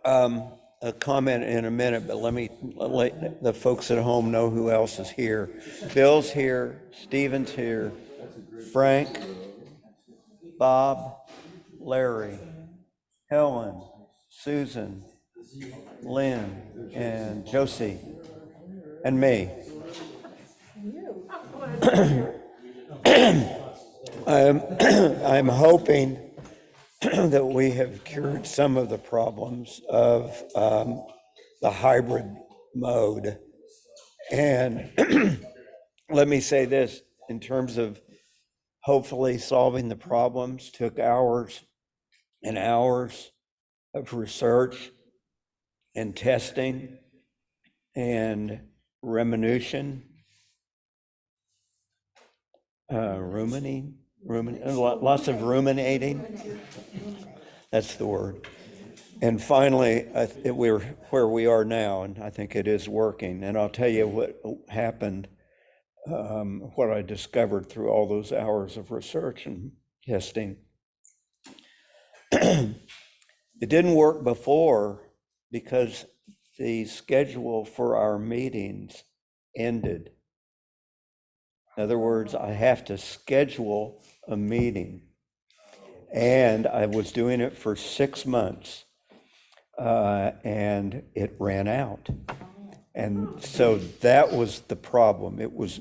a comment in a minute, but let me let the folks at home know who else is here. Bill's here, Stephen's here, Frank, Bob, Larry, Helen, Susan, Lynn, and Josie, and me. I'm hoping that we have cured some of the problems of the hybrid mode. And let me say this, in terms of hopefully solving the problems, took hours and hours of research and testing and rumination, lots of ruminating. That's the word. And finally, we're where we are now, and I think it is working. And I'll tell you what happened, what I discovered through all those hours of research and testing. It didn't work before because the schedule for our meetings ended. In other words, I have to schedule a meeting. And I was doing it for 6 months, and it ran out. And so that was the problem. It was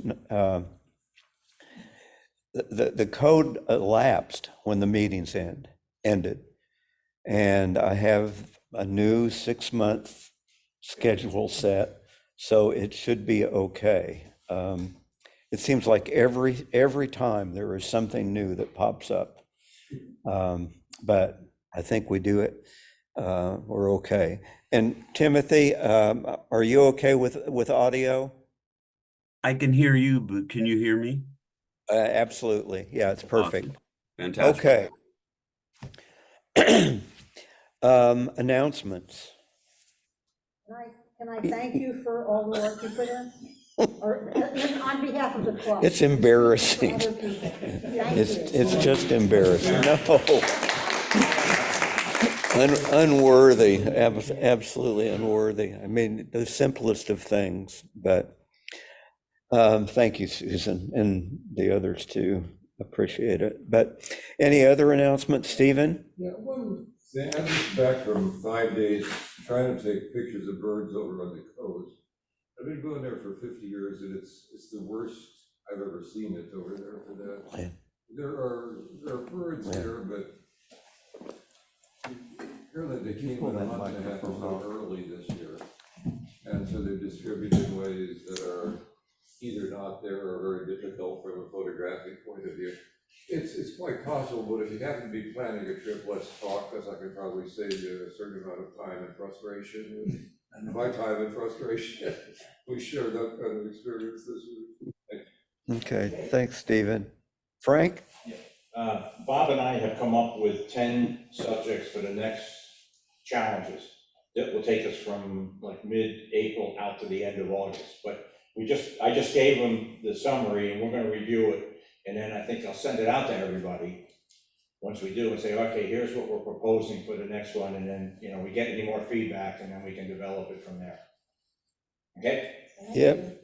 the code elapsed when the meetings ended. And I have a new 6-month schedule set, so it should be okay. It seems like every time there is something new that pops up. But I think we do it. We're okay. And Timothy, are you okay with audio? I can hear you, but can you hear me? Absolutely. Yeah, it's perfect. Awesome. Fantastic. Okay. Announcements. Can I thank you for all the work you put in? Or on behalf of the club? It's embarrassing. Thank you. It's just embarrassing. No. Unworthy, absolutely unworthy. I mean, the simplest of things, but thank you, Susan, and the others too. Appreciate it. But any other announcements, Stephen? Yeah, I'm just back from 5 days trying to take pictures of birds over on the coast. I've been going there for 50 years, and it's the worst I've ever seen it over there for that. Land. There are birds there, but apparently they came in a month and a half or so early this year. And so they're distributed in ways that are either not there or very difficult from a photographic point of view. It's quite possible, but if you happen to be planning a trip, let's talk, because I could probably save you a certain amount of time and frustration. And my time and frustration, we shared that kind of experience this week. Okay, thanks, Stephen. Frank? Bob and I have come up with 10 subjects for the next challenges that will take us from like mid-April out to the end of August. But I just gave them the summary, and we're going to review it. And then I think I'll send it out to everybody once we do and say, okay, here's what we're proposing for the next one. And then, we get any more feedback, and then we can develop it from there. Okay? Yep.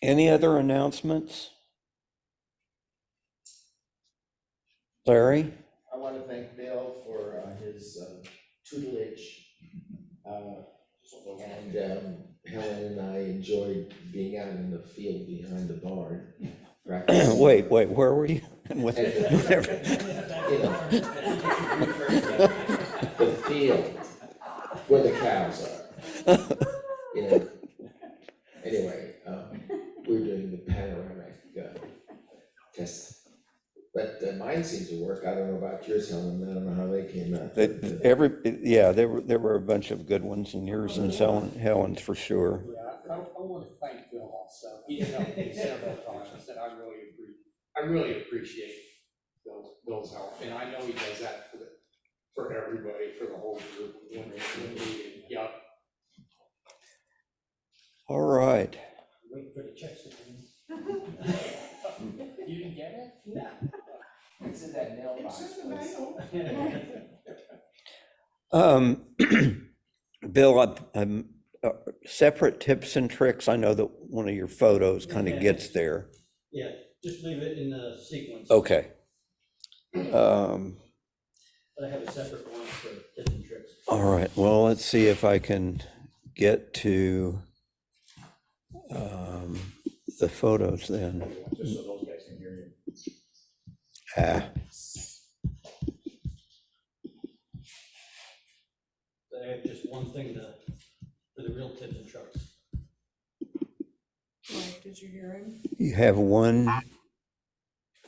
Any other announcements? Larry? I want to thank Bill for his tutelage. And Helen and I enjoyed being out in the field behind the barn. Wait, where were you? The field where the cows are. Anyway, we're doing the panoramic test. But mine seems to work. I don't know about yours, Helen. I don't know how they came out. There were a bunch of good ones, and yours and Helen's for sure. Yeah, I want to thank Bill also. He helped me several times, and I really appreciate Bill's help, and I know he does that for everybody, for the whole group when they're meeting. Yep. All right. Wait for the checks to come in. You didn't get it? No. It's in that mailbox. Bill, separate tips and tricks. I know that one of your photos kind of gets there. Yeah, just leave it in the sequence. Okay. But I have a separate one for tips and tricks. All right, well, let's see if I can get to the photos then. Just so those guys can hear you. I have just one thing for the real tips and tricks. Mike, did you hear him? You have one,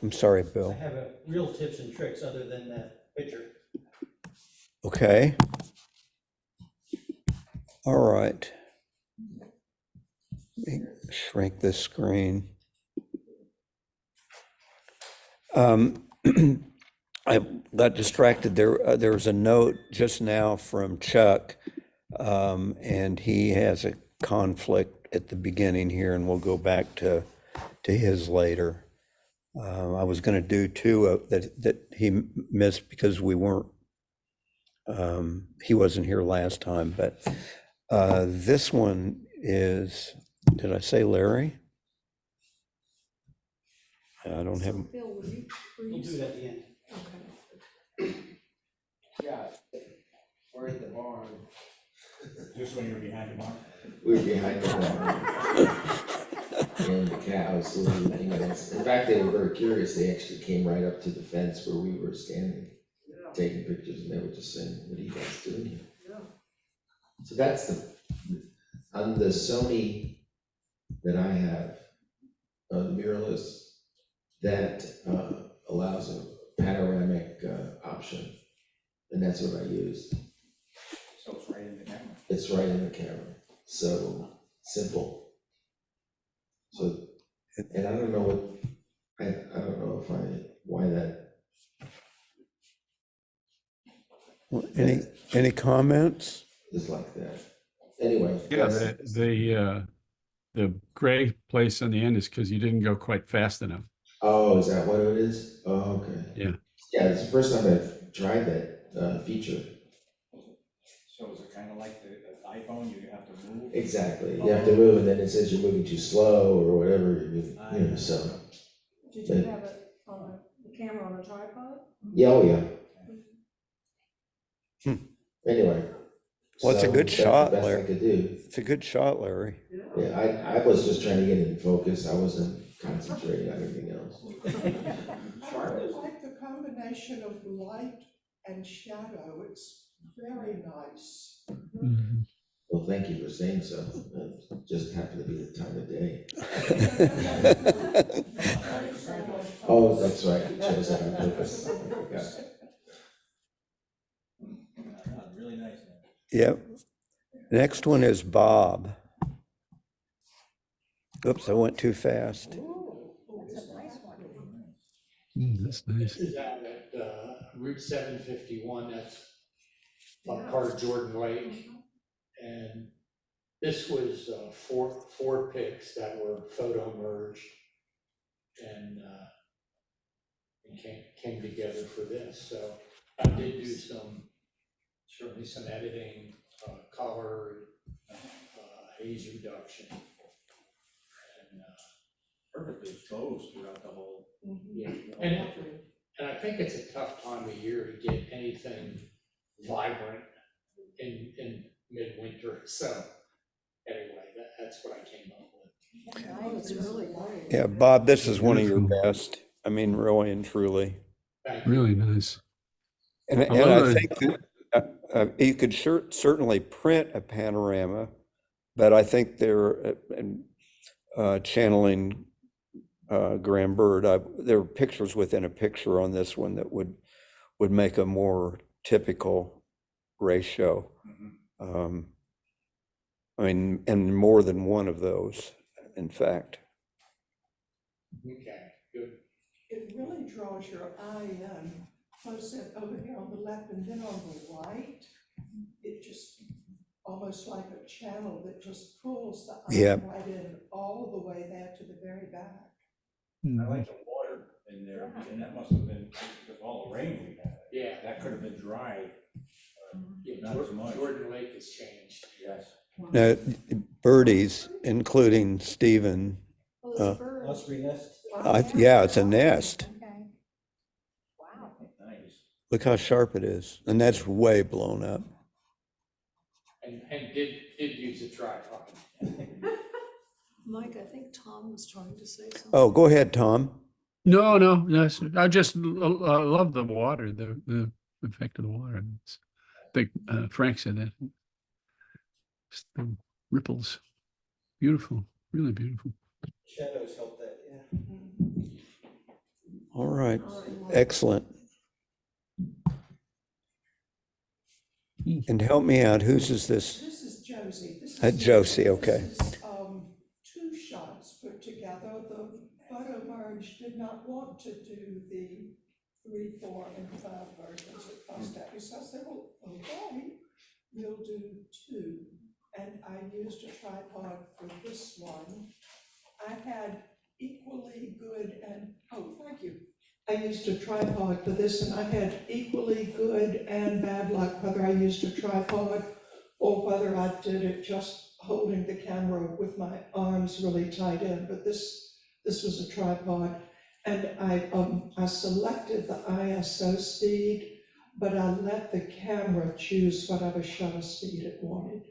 I'm sorry, I Bill. have a real tips and tricks other than that picture. Okay. All right. Let me shrink this screen. I got distracted there. There was a note just now from Chuck, and he has a conflict at the beginning here, and we'll go back to his later. I was going to do two that he missed because we weren't. He wasn't here last time, but this one is. Did I say Larry? I don't have. Bill, will you We'll please? do it at the end. Okay. Yeah, we're in the barn. Just when you're behind the barn. We're behind the barn. And the cows looking at us. In fact, they were very curious. They actually came right up to the fence where we were standing, taking pictures, and they were just saying, "What are you guys doing here?" Yeah. So that's on the Sony that I have, the mirrorless, that allows a panoramic option, and that's what I used. So it's right in the camera. It's right in the camera, so simple. So, and I don't know what, I don't know why that. Any comments? Is like that. Anyway. Yeah, that's- the gray place on the end is because you didn't go quite fast enough. Oh, is that what it is? Oh, okay. Yeah. Yeah, it's the first time I've tried that feature. So is it kind of like the iPhone, you have to move? Exactly. You have to move, and then it says you're moving too slow or whatever, you know, so. Did you have it on the camera on a tripod? Yeah, oh, yeah. Hmm. Anyway. Well, it's a so good that's shot, the best Larry. I could do. It's a good shot, Larry. Yeah, I was just trying to get it in focus. I wasn't concentrating on anything else. I really like the combination of light and shadow. It's very nice. Mhm. Well, thank you for saying so. It just happened to be the time of day. Oh, that's right. It shows that on purpose. I forgot. Really nice. Yep. Next one is Bob. Oops, I went too fast. That's a nice one. That's nice. This is out at Route 751, that's part of Jordan Lake. And this was four pics that were photo merged and came together for this. So I did do certainly some editing, color, haze reduction. And Perfectly exposed throughout the whole. yeah, and I think it's a tough time of year to get anything vibrant in midwinter, so anyway, that's what I came up with. Oh, it's really great. Yeah, Bob, this is one of your best. I mean, really and truly. Thank you. Really nice. And I I love think that you could certainly print a panorama, but I think they're channeling Graham Bird. There are pictures within a picture on this one that would make a more typical ratio. I mean, and more than one of those, in fact. Okay, good. It really draws your eye in, close in over here on the left, and then on the right, it just almost like a channel that just pulls the eye Yeah. right in all the way there to the very back. I like the water in there, and that must have been, because of all the rain we had. Yeah, That could have been dry. yeah. Not so much. Jordan Lake has changed. Yes. Now, birdies, including Stephen, Well, there's a bird. Osprey nest. yeah, it's a nest. Okay. Wow. Nice. Look how sharp it is, and that's way blown up. And did use a tripod. Mike, I think Tom was trying to say something. Oh, go ahead, Tom. No, yes, I just love the water, the effect of the water. I think Frank said that. Just the ripples, beautiful, really beautiful. Shadows help that, yeah. All right, excellent. And help me out, whose is this? This is Josie. Josie, okay. This is, two shots put together. The photo merge did not want to do the 3, 4, and 5 versions at first. So I said, well, okay, we'll do 2. And I used a tripod for this one. I had equally good and, oh, thank you. I used a tripod for this, and I had equally good and bad luck, whether I used a tripod or whether I did it just holding the camera with my arms really tight in, but this was a tripod. And I selected the ISO speed, but I let the camera choose whatever shutter speed it wanted.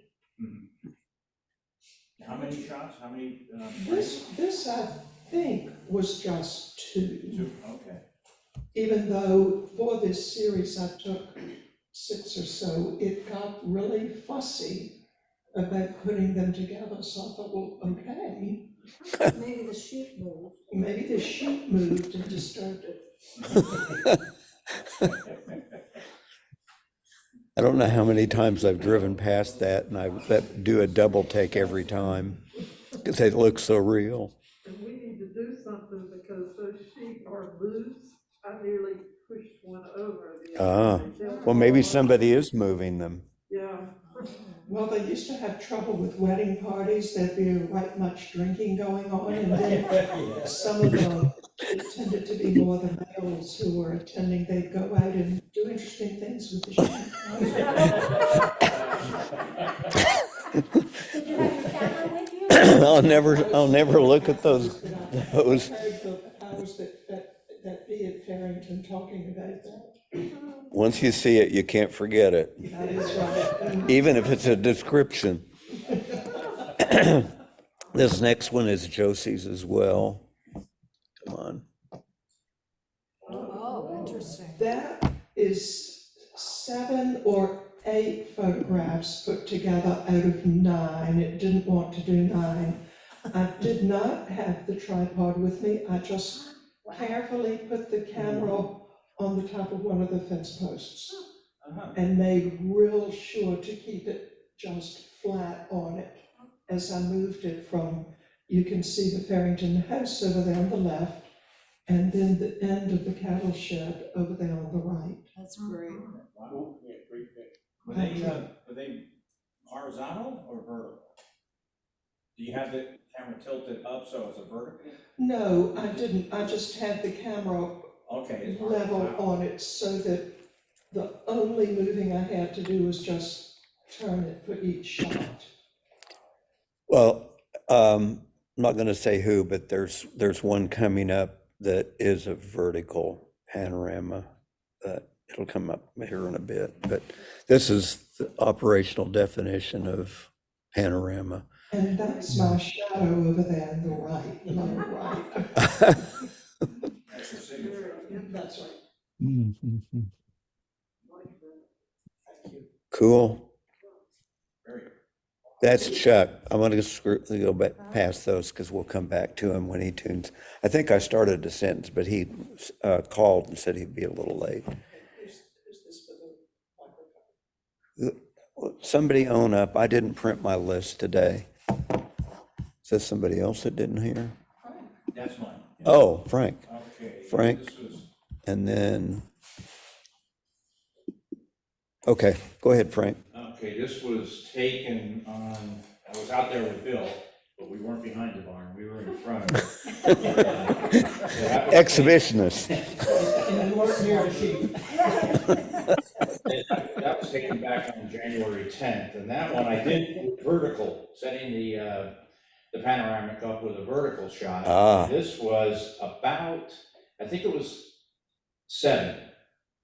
How many shots? How many? This I think was just 2. 2, okay. Even though for this series I took 6 or so, it got really fussy about putting them together. So I thought, well, okay, Maybe the sheep moved. maybe the sheet moved and disturbed it. I don't know how many times I've driven past that, and I do a double take every time because they look so real. And we need to do something because those sheep are loose. I nearly pushed one over the other day. Well, maybe somebody is moving them. Yeah. Well, they used to have trouble with wedding parties. There'd be right much drinking going on, and then some of them, it tended to be more the males who were attending. They'd go out and do interesting things with the sheep. Did you have your camera with you? I'll never look at those. I heard the powers that be at Farrington talking about that. Once you see it, you can't forget it, That is right. even if it's a description. This next one is Josie's as well. Come on. Oh, interesting. That is 7 or 8 photographs put together out of 9. It didn't want to do 9. I did not have the tripod with me. I just carefully put the camera on the top of one of the fence posts and made real sure to keep it just flat on it. As I moved it from, you can see the Farrington house over there on the left, and then the end of the cattle shed over there on the right. That's great. Wow. Yeah, great pick. Were they horizontal or vertical? Do you have the camera tilted up so it's a vertical? No, I didn't. I just had the camera Okay. level on it so that the only moving I had to do was just turn it for each shot. Well, I'm not going to say who, but there's one coming up that is a vertical panorama. It'll come up here in a bit, but this is the operational definition of panorama. And that's my shadow over there on the right, lower right. That's your signature. That's right. Mhm. Thank you. Cool. Very. That's Chuck. I want to go back past those because we'll come back to him when he tunes. I think I started a sentence, but he called and said he'd be a little late. Is this for the microphone? Somebody own up. I didn't print my list today. Is that somebody else that didn't hear? That's mine. Oh, Frank. Okay. Frank. This was, And then, okay, go ahead, Frank. okay, this was taken on, I was out there with Bill, but we weren't behind the barn, we were in front. Exhibitionist. And you weren't near the sheep. That was was taken back on January 10th, and that one I did vertical, setting the panoramic up with a vertical shot. Ah. This was about, I think it was 7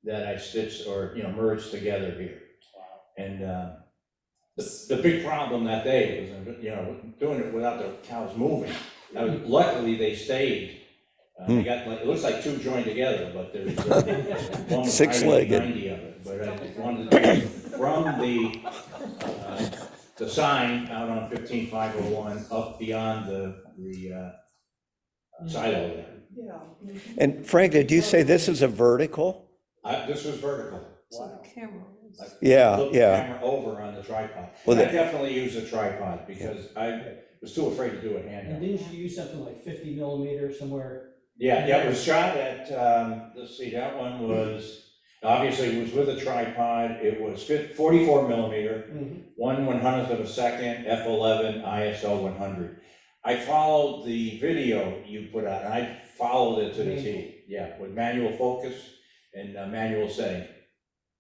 that I stitched or, merged together here. And the big problem that day was, doing it without the cows moving. Luckily, they stayed. They got like, it looks like 2 joined together, but there's one with Six-legged. 90 of it. But I wanted to do it from the sign out on 15501 up beyond the silo there. Yeah. And Frank, did you say this is a vertical? This was vertical. So the camera is. I Yeah, flipped the yeah. camera over on the tripod. Well, I definitely use a tripod because I was too afraid to do it And handheld. didn't you use something like 50 millimeters somewhere? Yeah, it was shot at, let's see, that one was, obviously it was with a tripod. It was 44 millimeter, 1/100th of a second, f/11, ISO 100. I followed the video you put out, and I followed it to the T. Yeah, with manual focus and manual setting.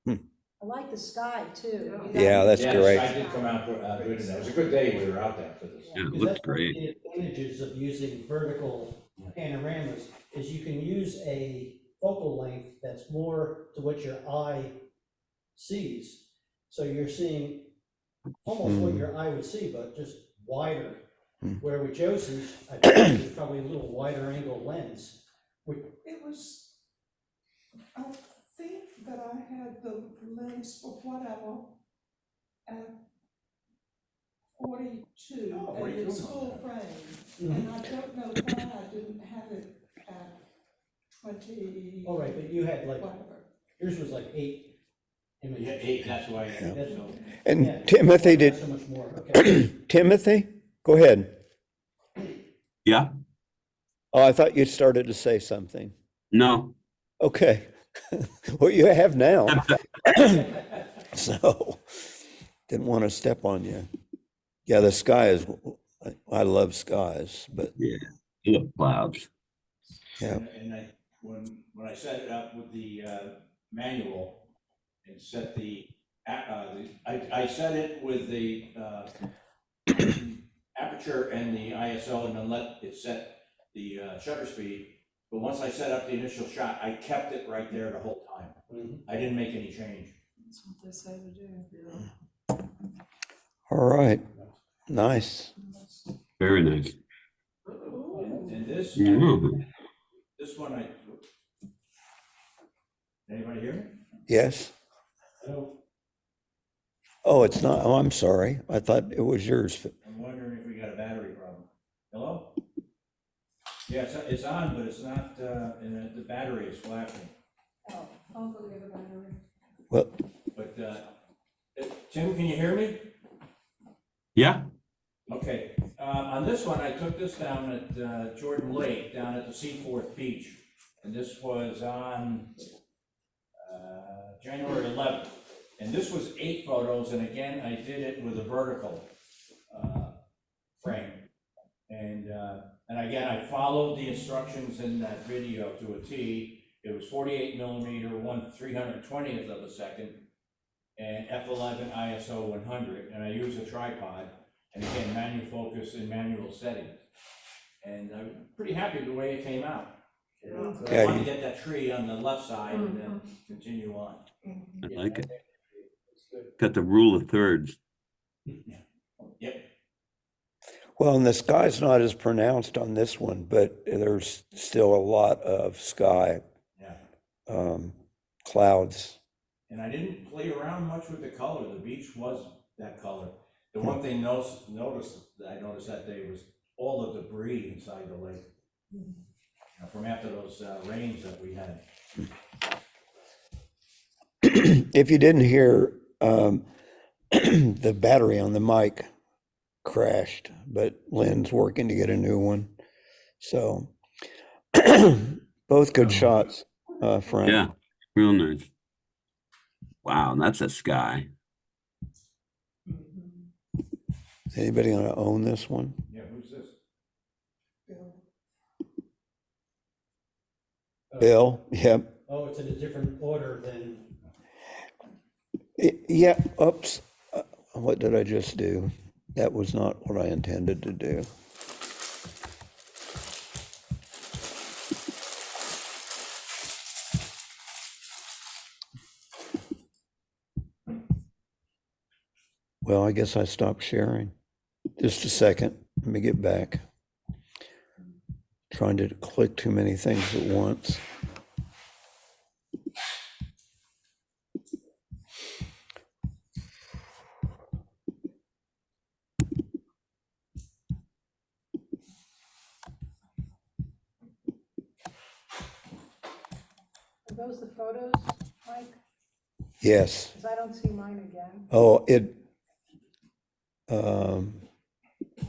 I like the sky too. Yeah, that's Yeah, great. I did come out good, and it was a good day we were out there for this. Yeah, it Because looked that's one of great. the advantages of using vertical panoramas, is you can use a focal length that's more to what your eye sees. So you're seeing almost what your eye would see, but just wider. Where with Josie's, I think it's probably a little wider angle lens. It was, I think that I had the lens for whatever at 42, Oh, and it's 42. full frame. And I don't know why I didn't have it at 20. All right, but you had like, Whatever. yours was like 8 images. Yeah, 8, that's why. That's- So, And yeah, Timothy, not did so much more, okay. Timothy? Go ahead. Yeah, Oh, I thought you started to say something. no, Okay. Well, you have now. So, didn't want to step on you. Yeah, the sky is, I love skies, but yeah, look clouds. yeah. And when I set it up with the manual and set I set it with the aperture and the ISO and then let it set the shutter speed. But once I set up the initial shot, I kept it right there the whole time. I didn't make any change. That's what they say to do. All right. Nice. Very nice. And this, Mhm. this one anybody hear me? Yes. Oh, it's not. Oh, I'm sorry. I thought it was yours. I'm wondering if we got a battery problem. Hello? Yeah, it's on, but it's not, and the battery is flashing. Oh, I'll go get a battery. Well, But, Tim, can you hear me? Yeah, Okay, on this one, I took this down at Jordan Lake, down at the Seaforth Beach. And this was on January 11th. And this was 8 photos, and again, I did it with a vertical frame. And again, I followed the instructions in that video to a T. It was 48 millimeter, 1/320th of a second, and f/11 ISO 100, and I use a tripod, and again, manual focus and manual setting. And I'm pretty happy with the way it came out. But I wanted to get that tree on the left side and then continue on. I like it. Got the rule of thirds. Yep. well, and the sky's not as pronounced on this one, but there's still a lot of sky, Yeah. clouds. And I didn't play around much with the color. The beach was that color. The one thing I noticed that day was all the debris inside the lake. From after those rains that we had. If you didn't hear, the battery on the mic crashed, but Lynn's working to get a new one. So both good shots, Frank. Yeah, real nice. Wow, that's a sky. Is anybody gonna own this one? Yeah, who's this? Bill? Yep. Oh, it's in a different order than, Yeah, oops, what did I just do? That was not what I intended to do. Well, I guess I stopped sharing. Just a second, let me get back. Trying to click too many things at once. Are those the photos, Mike? Yes. Because I don't see mine again. Oh, I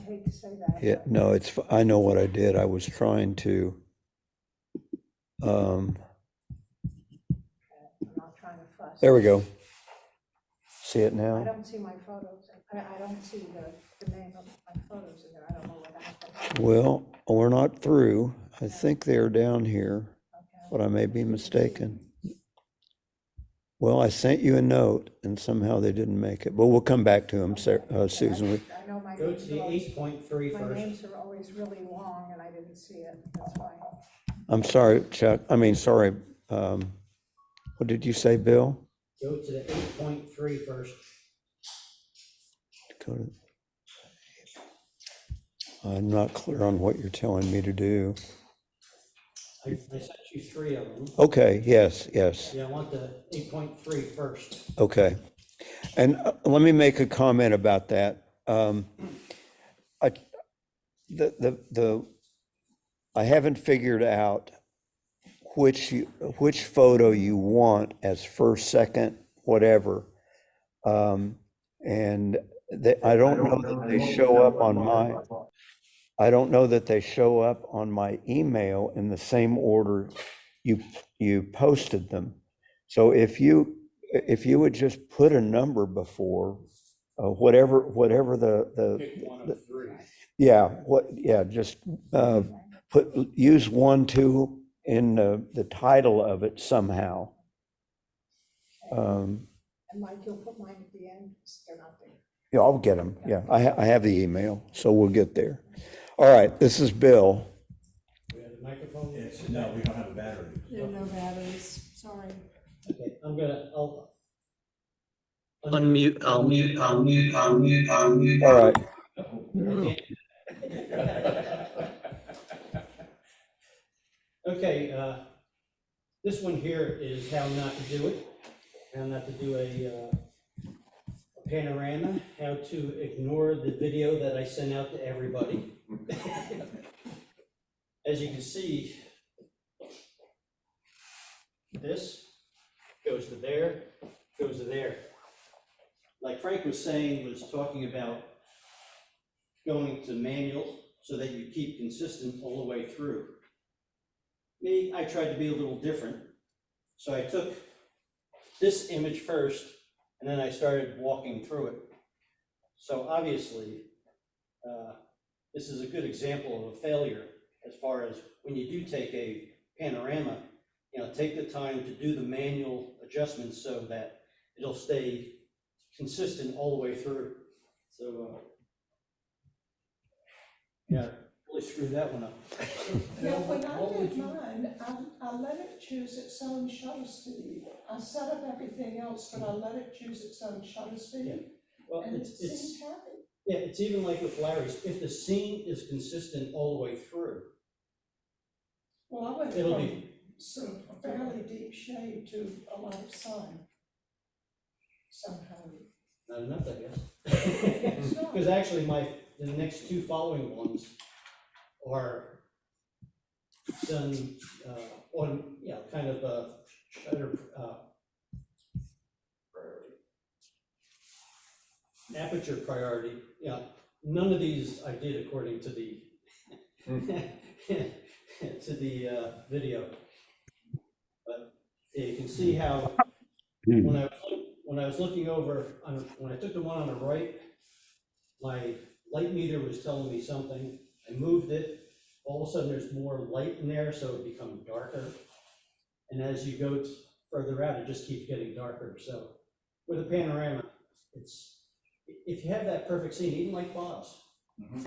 hate to say that. yeah, but no, I know what I did. I was trying to, I'm not trying to fuss. there we go. See it I now? don't see my photos. I don't see the name of my photos in there. I don't know what happened. Well, we're not through. I think they're down here, Okay. but I may be mistaken. Well, I sent you a note and somehow they didn't make it, but we'll come back to them, Susan. I know my Go to names the are always, 8.3 my first. names are always really long and I didn't see it. That's why. I'm sorry, Chuck. Sorry. What did you say, Bill? Go to the 8.3 first. Go to- I'm not clear on what you're telling me to do. I sent you 3 of them. Okay, yes. Yeah, I want the 8.3 first. Okay. And let me make a comment about that. I haven't figured out which photo you want as first, second, whatever. And I don't know that they show up on my, I don't know that they show up on my email in the same order you posted them. So if you would just put a number before, whatever Pick one of 3. just use 1, 2 in the title of it somehow. And Mike, you'll put mine at the end because they're not there. Yeah, I'll get them. Yeah, I have the email, so we'll get there. All right, this is Bill. We have the microphone? No, we don't have a battery. There are no batteries, sorry. Okay, I'll Unmute, All right. Okay, this one here is how not to do it. How not to do a panorama, how to ignore the video that I sent out to everybody. As you can see, this goes to there, goes to there. Like Frank was saying, was talking about going to manual so that you keep consistent all the way through. Me, I tried to be a little different. So I took this image first, and then I started walking through it. So obviously, this is a good example of a failure as far as when you do take a panorama, take the time to do the manual adjustments so that it'll stay consistent all the way through. So, yeah, really screwed that one up. Yeah, when I did mine, I let it choose its own shutter speed. I set up everything else, but I let it choose its own shutter speed, Well, and it it's seemed happy. yeah, it's even like with Larry's. If the scene is consistent all the way through, Well, I went it'll from be sort of fairly deep shade to a light sun somehow. not enough, I guess. It's not. Because actually, the next 2 following ones are done on, kind of shutter aperture priority. None of these I did according to the to the video. But you can see how when I was looking over when I took the one on the right, my light meter was telling me something. I moved it. All of a sudden, there's more light in there, so it becomes darker. And as you go further out, it just keeps getting darker. So with a panorama, it's, if you have that perfect scene, even like Bob's.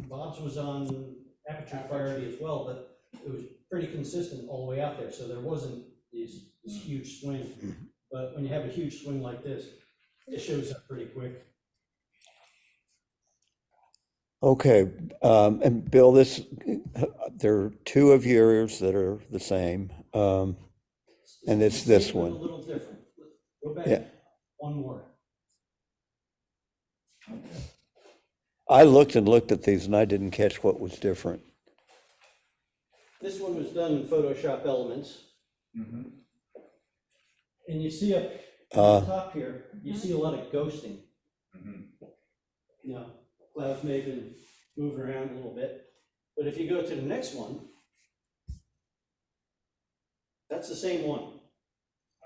Bob's was on aperture priority as well, but it was pretty consistent all the way out there, so there wasn't this huge swing. But when you have a huge swing like this, it shows up pretty quick. Okay, and Bill, there are two of yours that are the same, and it's this Same, but one. a little different. Go Yeah. back one more. I looked at these and I didn't catch what was different. This one was done in Photoshop Elements. And you see up on the top here, you see a lot of ghosting. You know, clouds maybe moving around a little bit. But if you go to the next one, that's the same one.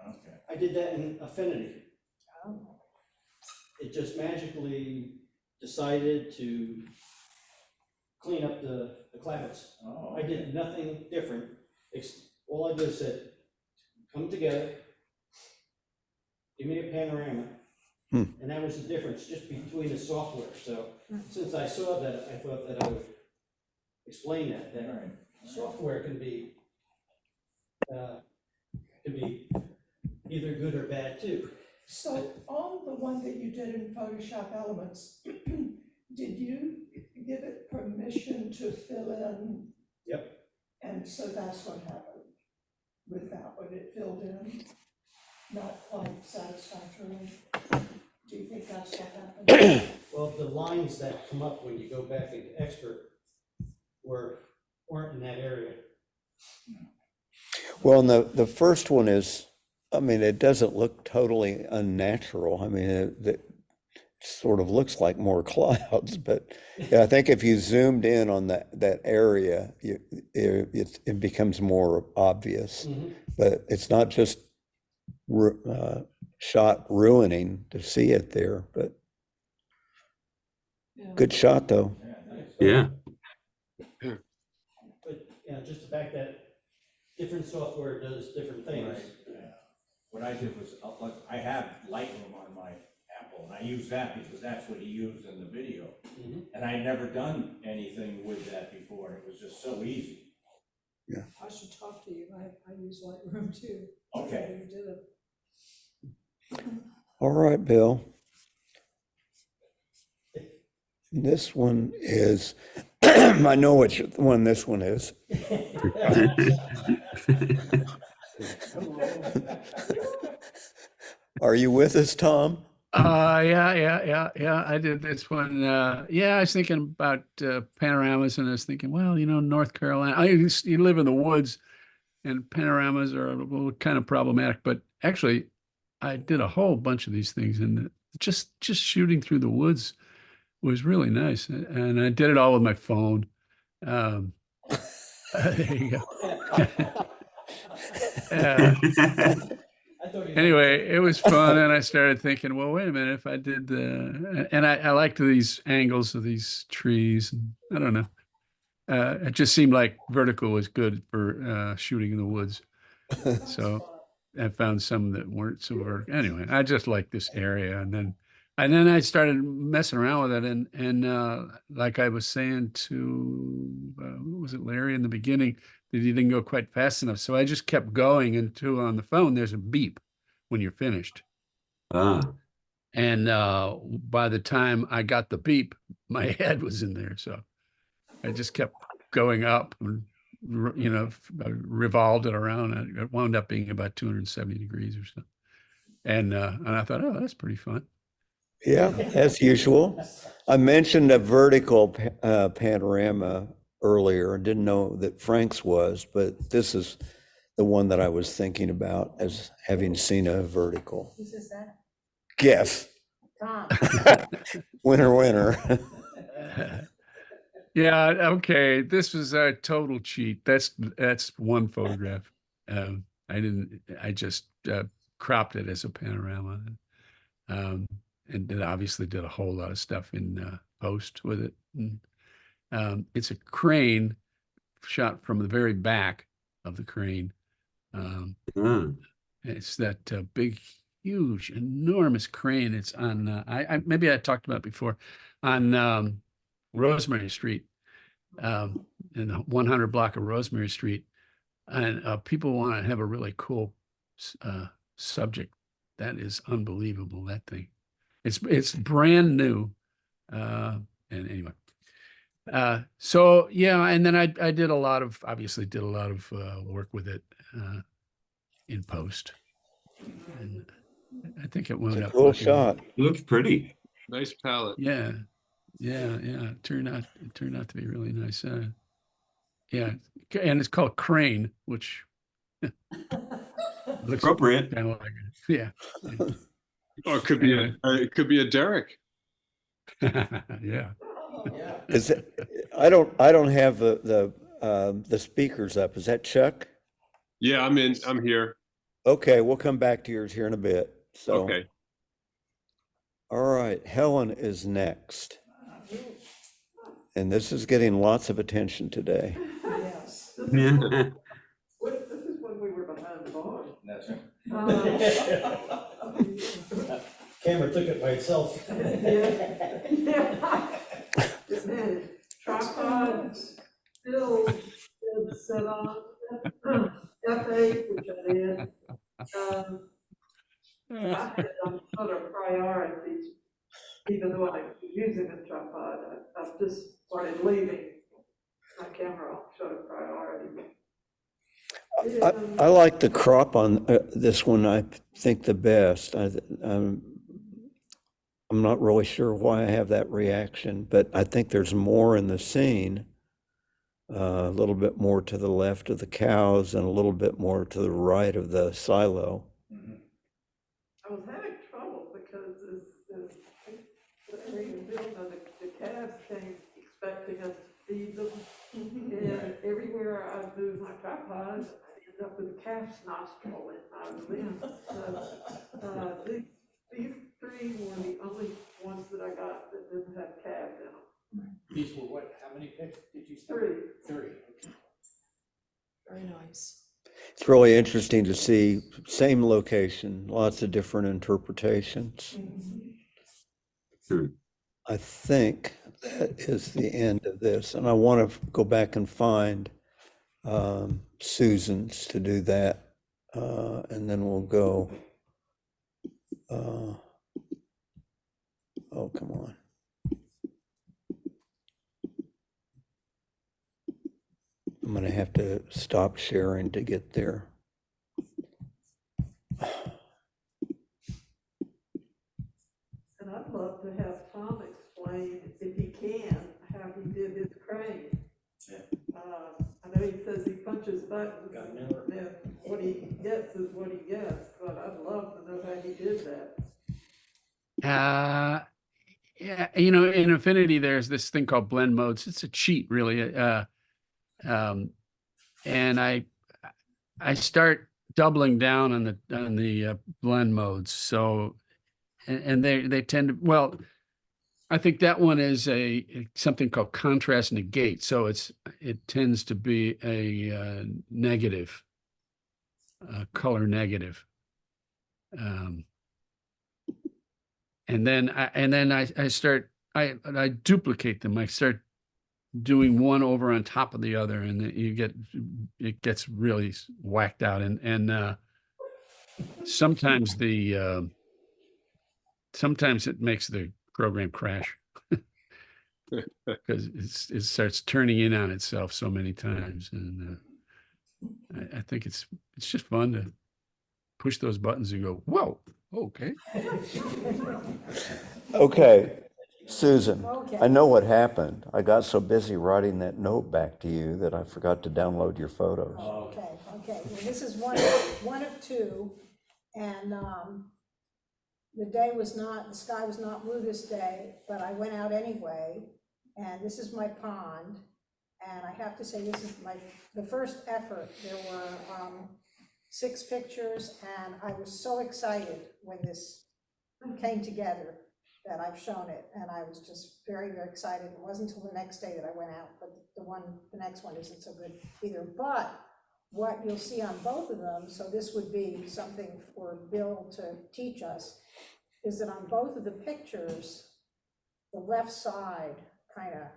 Okay. I did that in Affinity. It just magically decided to clean up the clouds. Oh, I did nothing different. All I did is said, come together, give me a panorama. And that was the difference just between the software. So since I saw that, I thought that I would explain that software can be either good or bad too. So on the one that you did in Photoshop Elements, did you give it permission to fill in? Yep. And so that's what happened with that one, it filled in, not quite satisfactorily. Do you think that's what happened? Well, the lines that come up when you go back into Expert weren't in that area. Well, and the first one is, I mean, it doesn't look totally unnatural. I mean, it sort of looks like more clouds, but yeah, I think if you zoomed in on that area, it becomes more obvious. But it's not just shot ruining to see it there, but good shot though. Yeah. But, you know, just the fact that different software does different things. Right, yeah. What I did was, I have Lightroom on my Apple, and I use that because that's what he used in the video. And I had never done anything with that before, it was just so easy. I should talk to you, I use Lightroom too. Okay. You did it. All right, Bill. This one is, I know which one this one is. Are you with us, Tom? Yeah. I did this one. Yeah, I was thinking about panoramas, and I was thinking, well, you know, North Carolina. You live in the woods, and panoramas are a little kind of problematic. But actually, I did a whole bunch of these things, and just shooting through the woods was really nice. And I did it all with my phone. There you go. Anyway, it was fun, and I started thinking, well, wait a minute, if I did and I liked these angles of these trees, and I don't know. It just seemed like vertical was good for shooting in the woods. So I found some that weren't so vertical. Anyway, I just liked this area, and then I started messing around with it, and like I was saying to what was it, Larry, in the beginning, that he didn't go quite fast enough. So I just kept going until on the phone there's a beep when you're finished. And by the time I got the beep, my head was in there. So I just kept going up and, you know, revolved it around. And it wound up being about 270 degrees or so. And I thought, oh, that's pretty fun. Yeah, as usual. I mentioned a vertical panorama earlier. I didn't know that Frank's was, but this is the one that I was thinking about as having seen a vertical. Who says that? Guess. Tom. Winner. Yeah, okay. This was a total cheat. That's one photograph. I just cropped it as a panorama. And then obviously did a whole lot of stuff in post with it. And, it's a crane shot from the very back of the crane. It's that big, huge, enormous crane. It's on, maybe I talked about it before, on Rosemary Street, in the 100 block of Rosemary Street. And people want to have a really cool subject. That is unbelievable, that thing. It's brand new. And anyway. So yeah, and then I did obviously did a lot of work with it in post. And I think it It's wound a up cool looking, shot. It looks pretty. Nice palette. yeah. It turned out to be really nice. Yeah, and it's called Crane, which looks Appropriate. kind of like it. Yeah. Or it could Anyway. it could be a Derek. Yeah. Yeah. Is it, I don't have the speakers up. Is that Chuck? Yeah, I'm here. Okay, we'll come back to yours here in a bit. So, Okay. all right, Helen is next. And this is getting lots of attention today. Yes. This is when we were behind the bar. That's right. Camera took it by itself. Man, tripods, still did set on, F8, which I did. I had some sort of priorities, even though I was using a tripod, I've just started leaving my camera on sort of priority. I like the crop on this one, I think the best. I'm not really sure why I have that reaction, but I think there's more in the scene. A little bit more to the left of the cows and a little bit more to the right of the silo. I was having trouble because the area building, the calves came expecting us to feed them. And everywhere I moved my tripod, I ended up with a calf's nostril in my lens. So, these three were the only ones that I got that didn't have calves in them. These were what, how many picks did you start? Three. Very nice. It's really interesting to see same location, lots of different interpretations. I think that is the end of this, and I want to go back and find Susan's to do that, and then we'll go. Oh, come on. I'm going to have to stop sharing to get there. And I'd love to have Tom explain, if he can, how he did his crane. I know he says he punches buttons, and what he gets is what he gets, but I'd love to know how he did that. Yeah, in Affinity, there's this thing called blend modes. It's a cheat, really. And I start doubling down on the blend modes. So, and they tend to, well, I think that one is something called contrast negate. So it tends to be a negative, color negative. And then I duplicate them. I start doing one over on top of the other, and it gets really whacked out. And sometimes sometimes it makes the program crash because it starts turning in on itself so many times. And I think it's just fun to push those buttons and go, whoa, okay. Okay, Susan, Okay. I know what happened. I got so busy writing that note back to you that I forgot to download your photos. Okay. Well, this is one of two, and the sky was not blue this day, but I went out anyway, and this is my pond, and I have to say, this is the first effort. There were 6 pictures, and I was so excited when this came together that I've shown it, and I was just very, very excited. It wasn't until the next day that I went out, but the next one isn't so good either. But what you'll see on both of them, so this would be something for Bill to teach us, is that on both of the pictures, the left side kind of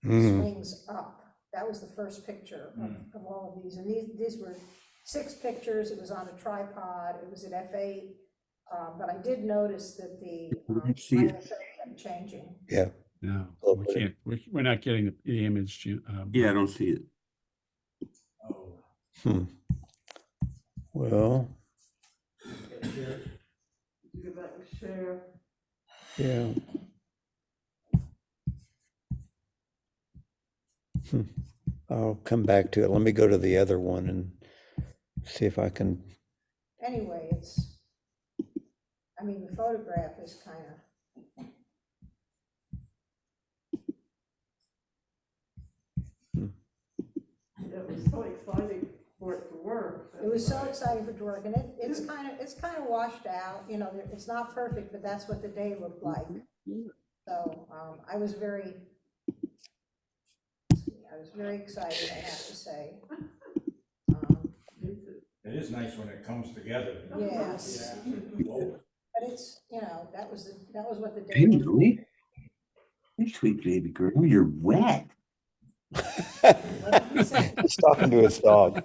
swings up. That was the first picture of all of these, and these were 6 pictures. It was on a tripod, it was at f8, but I did notice that the see it. ISO kept changing. Yeah. No, we can't, we're not getting the image. Yeah, I don't see it. Well, Go back and share. yeah. I'll come back to it. Let me go to the other one and see if I can. Anyway, I mean, the photograph is kind of, It was so exciting for it to work. it was so exciting for it to work, and it's kind of washed out, you know, it's not perfect, but that's what the day looked like. So, I was very excited, I have to say. It is nice when it comes together. Yes. Whoa. But it's, you know, that was what the day Hey, looked like. Louie. Hey, sweet baby girl, you're wet. He's talking to his dog.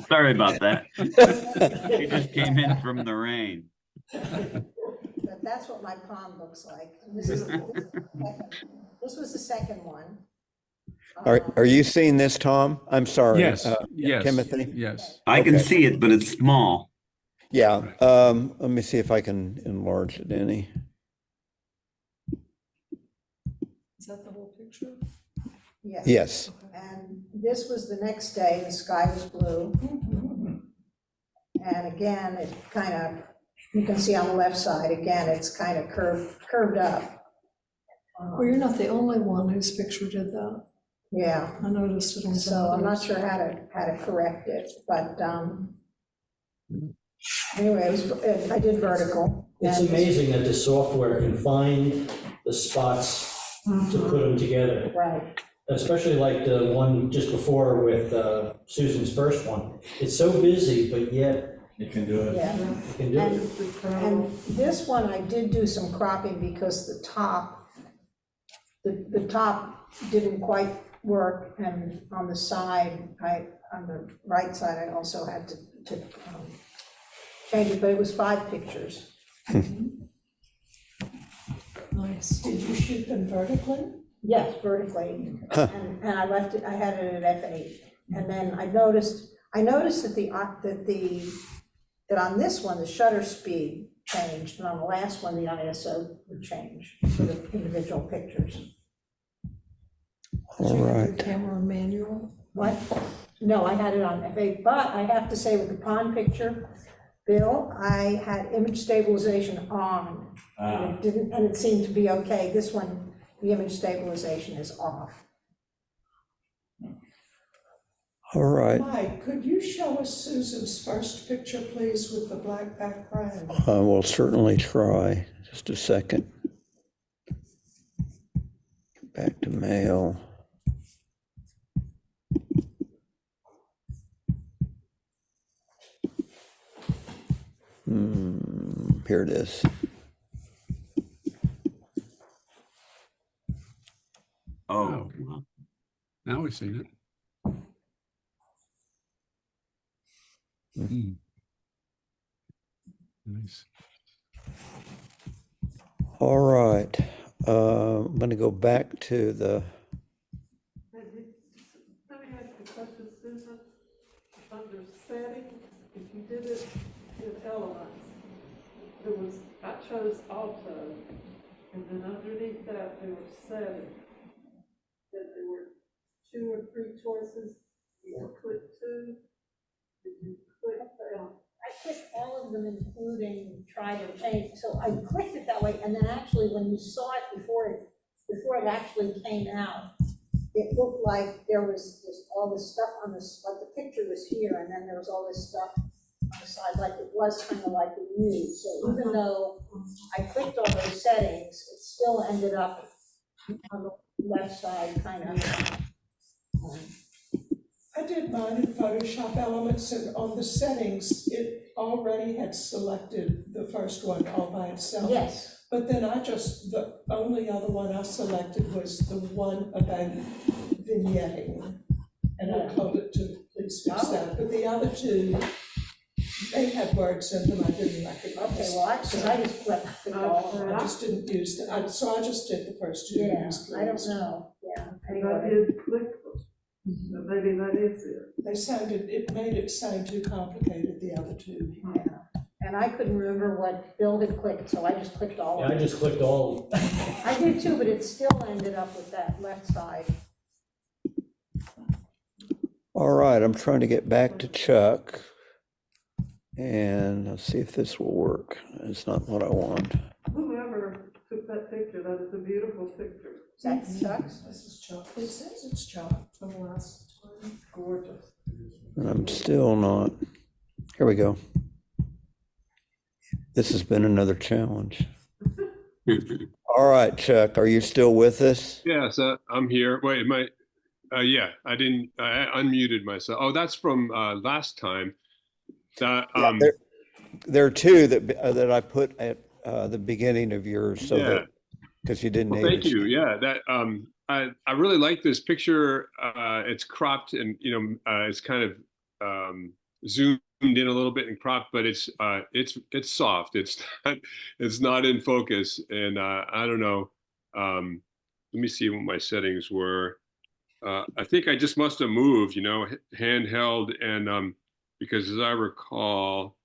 Sorry about that. He just came in from the rain. But that's what my pond looks like. This was the second one. Are you seeing this, Tom? I'm sorry. Yes, yes. Timothy? Yes. I can Okay. see it, but it's small. Yeah, let me see if I can enlarge it any. Is that the whole picture? Yes. Yes. And this was the next day, the sky was blue. And again, it kind of, you can see on the left side, again, it's kind of curved up. Well, you're not the only one whose picture did that. Yeah, I noticed it on some so I'm not others. sure how to correct it, but anyway, I did vertical. It's and- amazing that the software can find the spots to put them together, Right, especially like the one just before with Susan's first one. It's so busy, but yet You can do it. yeah. you can do it. And this one, I did do some cropping because the top didn't quite work, and on the side, on the right side, I also had to change it, but it was 5 pictures. Nice. Did you shoot them vertically? Yes, vertically, and I left it, I had it at f8, and then I noticed that on this one, the shutter speed changed, and on the last one, the ISO would change for the individual pictures. All Did you have your right. camera manual? What? No, I had it on f8, but I have to say with the pond picture, Bill, I had image stabilization on, and it didn't, and it seemed to be okay. This one, the image stabilization is off. All right. Mike, could you show us Susan's first picture, please, with the black background? I will certainly try. Just a second. Back to mail. Here it is. Oh, wow. Now we've seen it. Nice. All right. I'm going to go back to the. Let me ask you a question, Susan. Under settings, if you did it in elements, I chose auto, and then underneath that, there were settings. That there were 2 or 3 choices, you click 2, did you click that? I clicked all of them, including try to change, so I clicked it that way, and then actually, when you saw it before it actually came out, it looked like there was all this stuff on this, like the picture was here, and then there was all this stuff on the side, like it was kind of like a U. So even though I clicked all those settings, it still ended up on the left side, kind of. I did mine in Photoshop Elements, and on the settings, it already had selected the first one all by itself. Yes, But then the only other one I selected was the one about vignetting. And I told it to please fix Oh. that, but the other two, they had words in them I didn't recognize. okay, well, I just flipped all of I them. just didn't use so I just did the first two. Yeah, Please. I don't know, yeah, And I anyway. did click them, so maybe that is it. It made it sound too complicated, the other two. Yeah. And I couldn't remember what Bill had clicked, so I just clicked all Yeah, of I them. just clicked all of them. I did too, but it still ended up with that left side. All right, I'm trying to get back to Chuck. And let's see if this will work. It's not what I want. Whoever took that picture, that is a beautiful picture, Is that Chuck's? This is Chuck. It says it's Chuck from last time. gorgeous. And I'm still not. Here we go. This has been another challenge. All right, Chuck, are you still with us? Yes, I'm here. Wait, yeah, I unmuted myself. Oh, that's from last time. That Yeah, there are two that I put at the beginning of yours, so yeah. that because you didn't. Well, thank you. Yeah, that I really like this picture. It's cropped and it's kind of zoomed in a little bit and cropped, but it's soft. It's not in focus, and I don't know. Let me see what my settings were. I think I just must have moved, handheld, and because as I recall,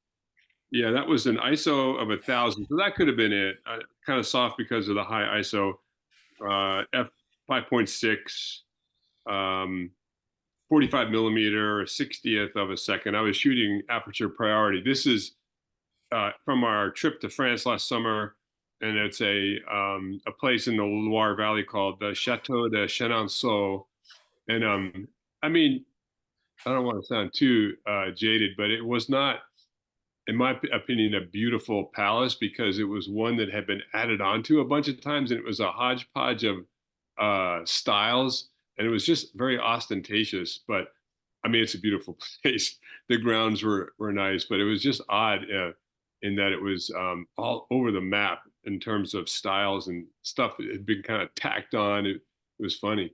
yeah, that was an ISO of 1,000, so that could have been it. Kind of soft because of the high ISO, f5.6, 45 millimeter, 60th of a second. I was shooting aperture priority. This is from our trip to France last summer, and it's a place in the Loire Valley called the Chateau de Chenonceau. And I mean, I don't want to sound too jaded, but it was not, in my opinion, a beautiful palace because it was one that had been added onto a bunch of times, and it was a hodgepodge of styles, and it was just very ostentatious. But I mean, it's a beautiful place. The grounds were nice, but it was just odd in that it was all over the map in terms of styles and stuff that had been kind of tacked on. It was funny.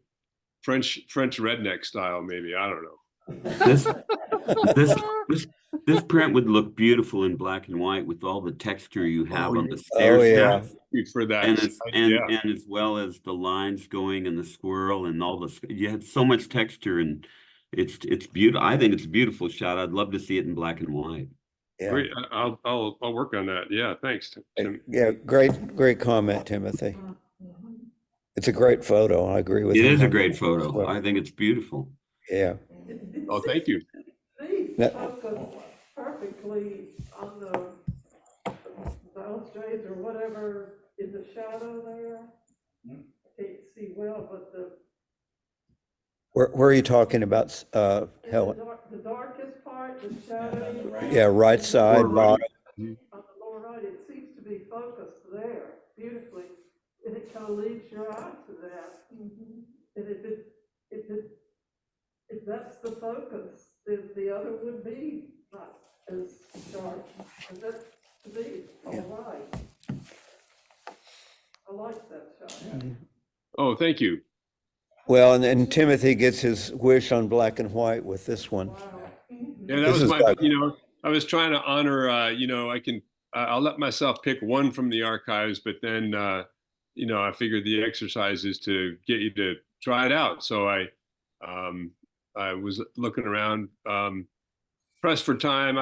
French redneck style, maybe. I don't know. This print would look beautiful in black and white with all the texture you have on the Oh, stair yeah. step. For that, And as well as the lines going and the swirl and all the, you had so much texture, and it's beautiful. I think it's a beautiful shot. I'd love to see it in black and white. Yeah. Great. I'll work on that. Yeah, thanks, Tim. Yeah, great comment, Timothy. It's a great photo. I agree with you. It is a great photo. I think it's beautiful. Yeah. Oh, thank you. These That- focus perfectly on the balustrades or whatever in the shadow there. I can't see well, but Where are you talking about, Helen? the darkest part, the shadow. Yeah, right side, Lower right. bottom. On the lower right, it seems to be focused there beautifully, and it kind of leads your eye to that. And if that's the focus, then the other would be not as sharp. And that, to me, is all right. I like that shot. Oh, thank you. Well, and Timothy gets his wish on black and white with this one. Yeah, that This was is my, good. I was trying to honor, I'll let myself pick one from the archives, but then, I figured the exercise is to get you to try it out. So I I was looking around, pressed for time,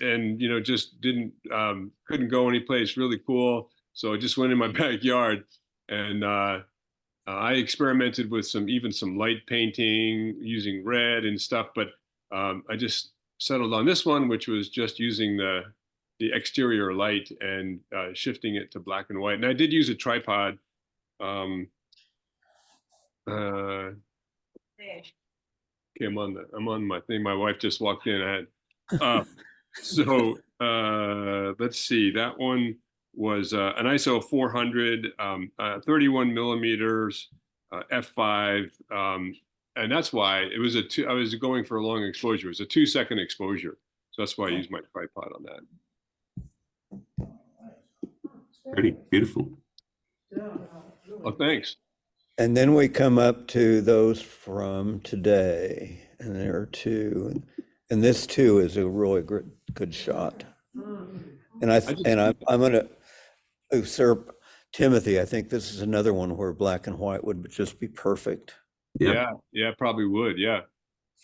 and just couldn't go anyplace really cool. So I just went in my backyard, and I experimented with some light painting using red and stuff, but I just settled on this one, which was just using the exterior light and shifting it to black and white. And I did use a tripod. Okay, I'm on my thing. My wife just walked in. Let's see. That one was an ISO 400, 31 millimeters, f5, and that's why it was I was going for a long exposure. It was a 2-second exposure. So that's why I used my tripod on that. Pretty beautiful. Oh, thanks. And then we come up to those from today, and there are two, and this too is a really good shot. And I'm gonna usurp Timothy. I think this is another one where black and white would just be perfect. Yeah. Yeah, probably would. Yeah.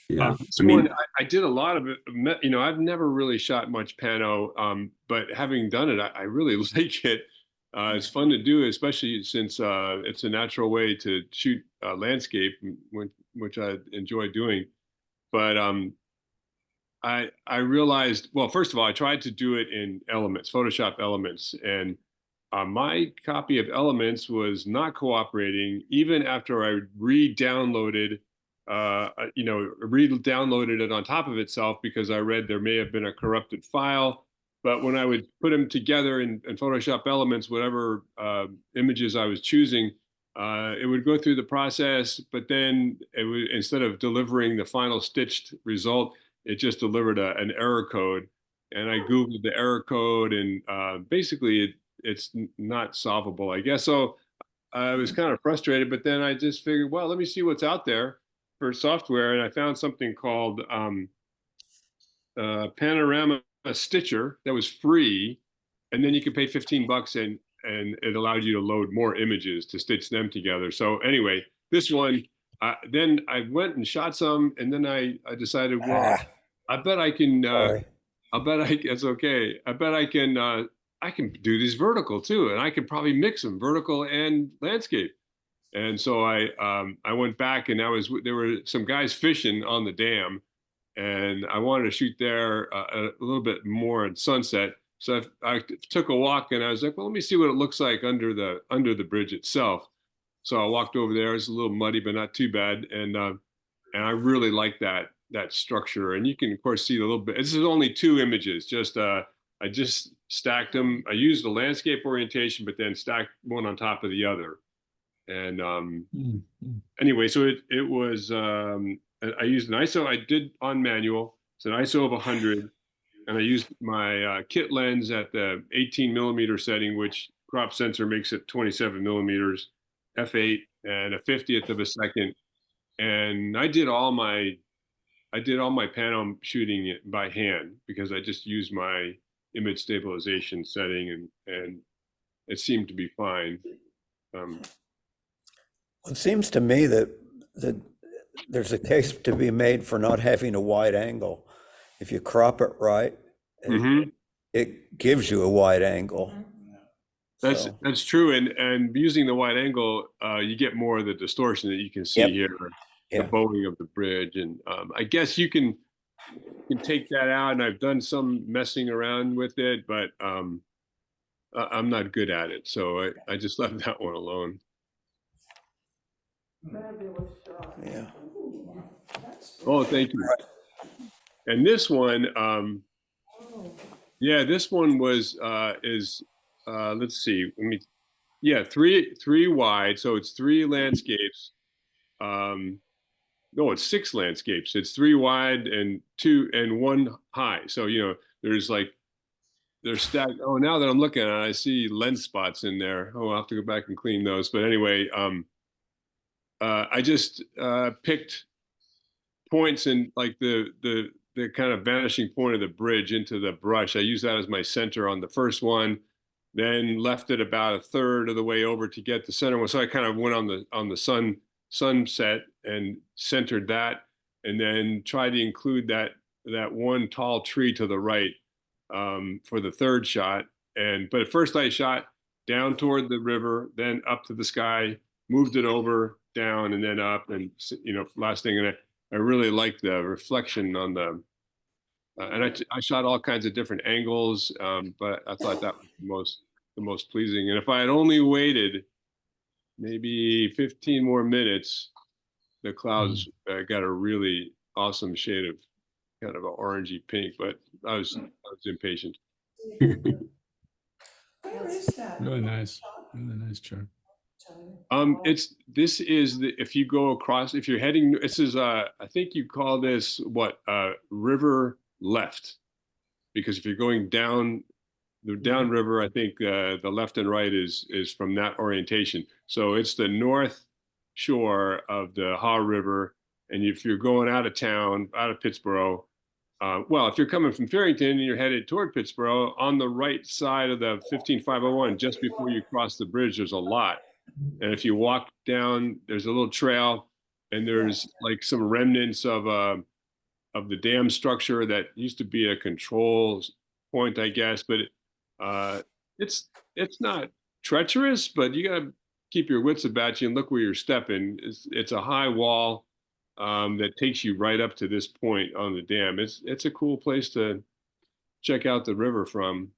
Yeah. This I mean, one, I did a lot of it. You know, I've never really shot much pano, but having done it, I really like it. It's fun to do, especially since it's a natural way to shoot landscape, which I enjoy doing. But I realized, well, first of all, I tried to do it in Elements, Photoshop Elements, and my copy of Elements was not cooperating even after I re-downloaded it on top of itself because I read there may have been a corrupted file. But when I would put them together in Photoshop Elements, whatever images I was choosing, it would go through the process, but then it would, instead of delivering the final stitched result, it just delivered an error code. And I Googled the error code, and basically it's not solvable, I guess. So I was kind of frustrated, but then I just figured, well, let me see what's out there for software. And I found something called Panorama Stitcher that was free. And then you could pay $15 and it allowed you to load more images to stitch them together. So anyway, this one, then I went and shot some, and then I decided, well, I bet I can, it's okay. I bet I can do these vertical too. And I can probably mix them vertical and landscape. And so I went back, and there were some guys fishing on the dam, and I wanted to shoot there a little bit more at sunset. So I took a walk, and I was like, well, let me see what it looks like under the bridge itself. So I walked over there. It's a little muddy, but not too bad. And I really like that structure. And you can, of course, see a little bit. This is only 2 images. I just stacked them. I used the landscape orientation, but then stacked one on top of the other. And anyway, so it was. I used an ISO. I did on manual. It's an ISO of 100. And I used my kit lens at the 18mm setting, which crop sensor makes it 27mm, f8, and a 50th of a second. And I did all my pano shooting it by hand because I just used my image stabilization setting, and it seemed to be fine. It seems to me that there's a case to be made for not having a wide angle. If you crop it right, it gives you a wide angle. That's true, and using the wide angle, you get more of the distortion that you can see here, the bowing of the bridge, and I guess you can take that out. And I've done some messing around with it, but I'm not good at it, so I just left that one alone. Fabulous shot. Yeah. Oh, thank you. And this one, this one was let's see, three wide, so it's 3 landscapes. No, it's 6 landscapes. It's 3 wide and 2 and 1 high. So they're stacked. Oh, now that I'm looking at it, I see lens spots in there. Oh, I'll have to go back and clean those. But anyway, I just picked points in like the kind of vanishing point of the bridge into the brush. I used that as my center on the first one, then left it about 1/3 of the way over to get the center one. So I kind of went on the sunset and centered that, and then tried to include that one tall tree to the right for the 3rd shot. But at first I shot down toward the river, then up to the sky, moved it over, down, and then up, and last thing. And I really liked the reflection on the, and I shot all kinds of different angles, but I thought that was the most pleasing. And if I had only waited maybe 15 more minutes, the clouds got a really awesome shade of kind of an orangey pink, but I was impatient. Where is that? Really nice chart. This is if you go across, if you're heading, this is, I think you call this what, river left. Because if you're going down the downriver, I think, the left and right is from that orientation. So it's the north shore of the Haw River. And if you're going out of town, out of Pittsburgh, well, if you're coming from Farrington and you're headed toward Pittsburgh, on the right side of the 15501, just before you cross the bridge, there's a lot. And if you walk down, there's a little trail, and there's like some remnants of the dam structure that used to be a control point, I guess. But it's not treacherous, but you gotta keep your wits about you and look where you're stepping. It's a high wall that takes you right up to this point on the dam. It's a cool place to check out the river from.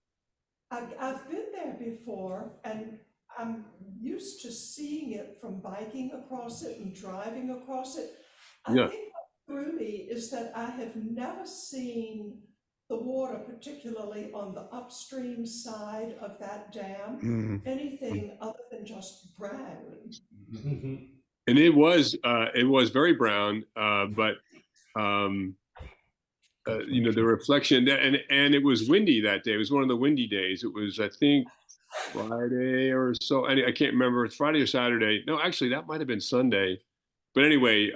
I've been there before, and I'm used to seeing it from biking across it and driving across it. I Yeah. think what threw me is that I have never seen the water, particularly on the upstream side of that dam, anything other than just brown. And it was very brown, but you know, the reflection, and it was windy that day. It was one of the windy days. It was, I think, Friday or so. I can't remember. It's Friday or Saturday. No, actually, that might have been Sunday. But anyway,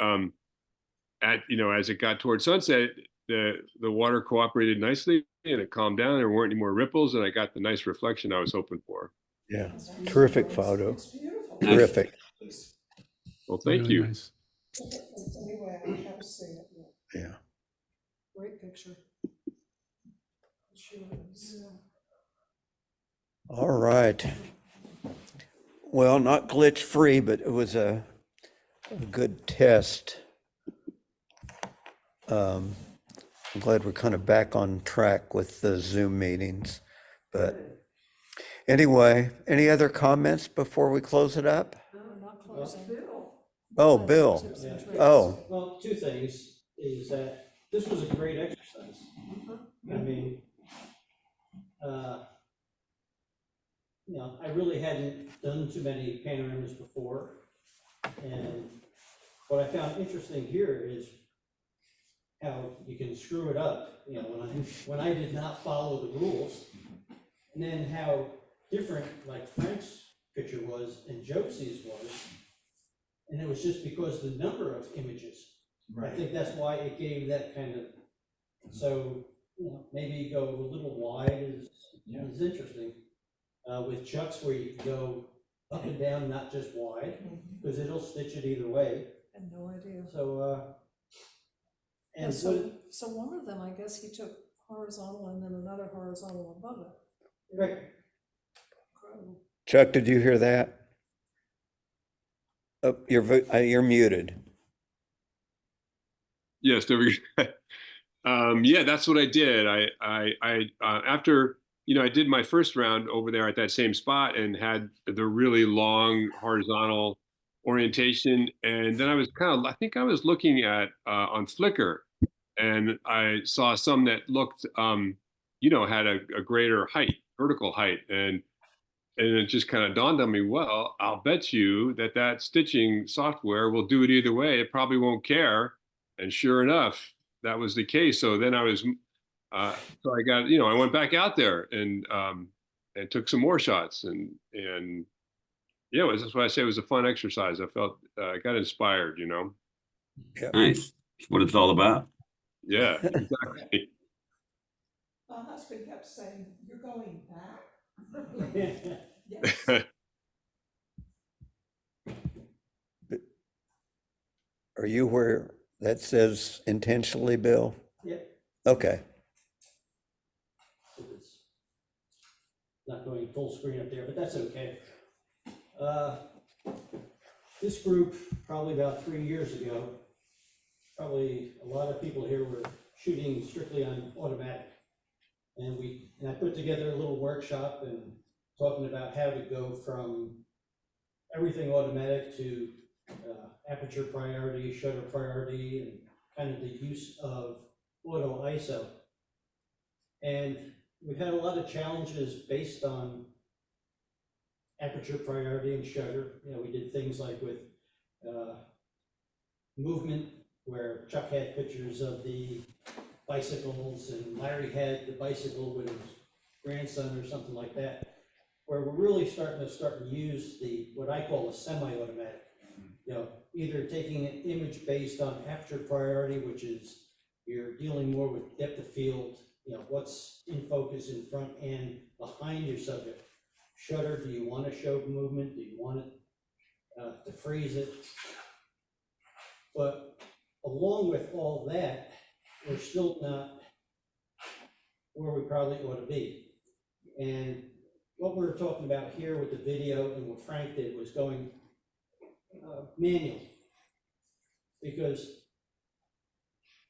as it got towards sunset, the water cooperated nicely and it calmed down. There weren't any more ripples, and I got the nice reflection I was hoping for. Yeah, terrific photo. It's beautiful. Terrific. Well, thank Really you. nice. Anyway, I haven't seen it yet. Yeah. Great picture. It sure is. All right. Well, not glitch free, but it was a good test. I'm glad we're kind of back on track with the Zoom meetings. But anyway, any other comments before we close it up? We're not closing. Oh, Bill. Tips and tricks. Oh, Well, two things is that this was a great exercise. I mean, I really hadn't done too many panoramas before. And what I found interesting here is how you can screw it up, when I did not follow the rules. And then how different, like Frank's picture was and Josie's was. And it was just because the number of images. I think that's why it gave that kind of, so, maybe go a little wide is interesting. With Chuck's where you can go up and down, not just wide, because it'll stitch it either way. I had no idea. So, And and so one of them, I guess he took horizontal and then another horizontal above it. right, Incredible. Chuck, did you hear that? Oh, you're muted. Yes, there we go. Yeah, that's what I did. I after, I did my first round over there at that same spot and had the really long horizontal orientation. And then I think I was looking at on Flickr, and I saw some that looked, had a greater height, vertical height. And it just kind of dawned on me, well, I'll bet you that stitching software will do it either way. It probably won't care. And sure enough, that was the case. So then I went back out there and took some more shots. And that's why I say it was a fun exercise. I felt, I got inspired, Yeah. Nice. That's what it's all about. Yeah, exactly. My husband kept saying, "You're going back?" yeah. Yes. Are you where that says intentionally, Bill? Yeah. Okay. It's not going full screen up there, but that's okay. This group, probably about 3 years ago, probably a lot of people here were shooting strictly on automatic. And I put together a little workshop and talking about how to go from everything automatic to aperture priority, shutter priority, and kind of the use of auto ISO. And we've had a lot of challenges based on aperture priority and shutter. You know, we did things like with movement, where Chuck had pictures of the bicycles and Larry had the bicycle with his grandson or something like that, where we're really starting to use the, what I call a semi-automatic. You know, either taking an image based on aperture priority, which is you're dealing more with depth of field, you know, what's in focus in front and behind your subject. Shutter, do you want to show movement? Do you want it to freeze it? But along with all that, we're still not where we probably ought to be. And what we were talking about here with the video and what Frank did was going manual. Because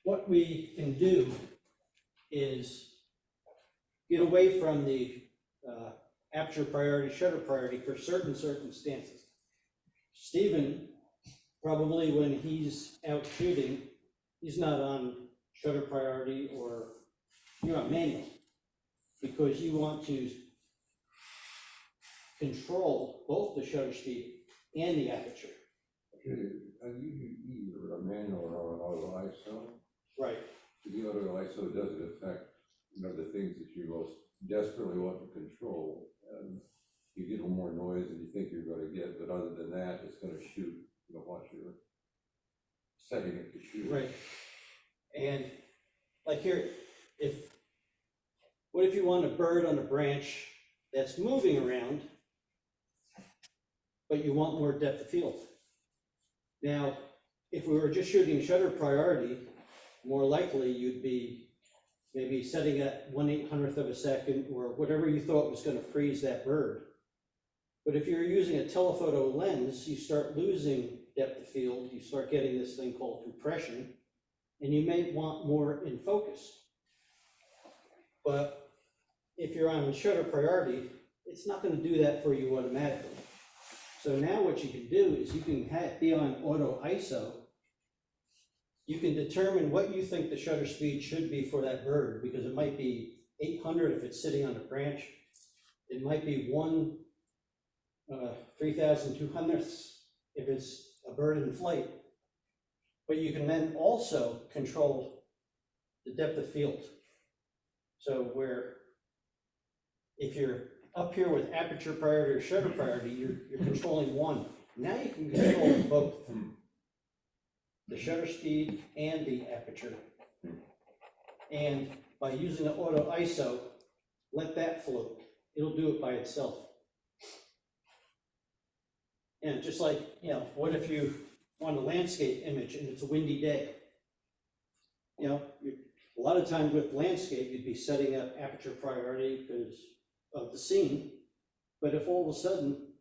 what we can do is get away from the aperture priority, shutter priority for certain circumstances. Stephen, probably when he's out shooting, he's not on shutter priority or you're on manual, because you want to control both the shutter speed and the aperture. You either a manual or an auto ISO. Right. The auto ISO doesn't affect, you know, the things that you most desperately want to control. And you get a little more noise than you think you're going to get, but other than that, it's going to shoot, you know, what you're setting it to shoot. Right. And like here, what if you want a bird on a branch that's moving around, but you want more depth of field? Now, if we were just shooting shutter priority, more likely you'd be maybe setting at 1/800th of a second or whatever you thought was going to freeze that bird. But if you're using a telephoto lens, you start losing depth of field, you start getting this thing called compression, and you may want more in focus. But if you're on shutter priority, it's not going to do that for you automatically. So now what you can do is you can be on auto ISO. You can determine what you think the shutter speed should be for that bird, because it might be 800 if it's sitting on a branch. It might be 3,200ths if it's a bird in flight. But you can then also control the depth of field. So where if you're up here with aperture priority or shutter priority, you're controlling one. Now you can control both, the shutter speed and the aperture. And by using the auto ISO, let that float. It'll do it by itself. And just like, you know, what if you want a landscape image and it's a windy day? You know, a lot of times with landscape, you'd be setting up aperture priority because of the scene. But if all of a sudden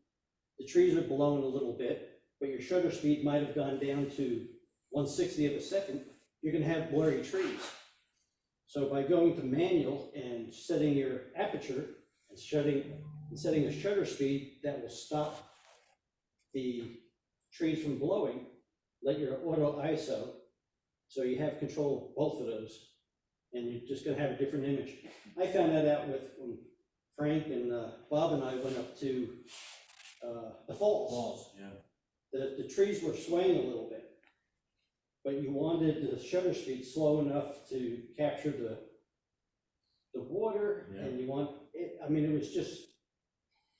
the trees are blowing a little bit, but your shutter speed might have gone down to 1/60th of a second, you're going to have blurry trees. So by going to manual and setting your aperture and setting a shutter speed that will stop the trees from blowing, let your auto ISO, so you have control of both of those, and you're just going to have a different image. I found that out when Frank and Bob and I went up to the falls. Yeah. The trees were swaying a little bit, but you wanted the shutter speed slow enough to capture the water, and you want it. I mean, it was just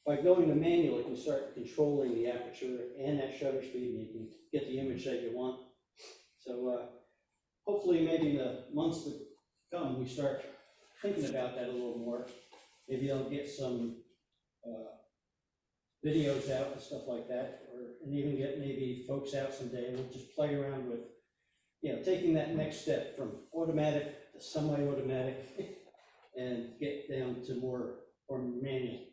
by going to manual, you can start controlling the aperture and that shutter speed, and you can get the image that you want. So hopefully, maybe in the months to come, we start thinking about that a little more. Maybe I'll get some videos out and stuff like that, and even get maybe folks out someday, and we'll just play around with, you know, taking that next step from automatic to semi-automatic and get down to more manual.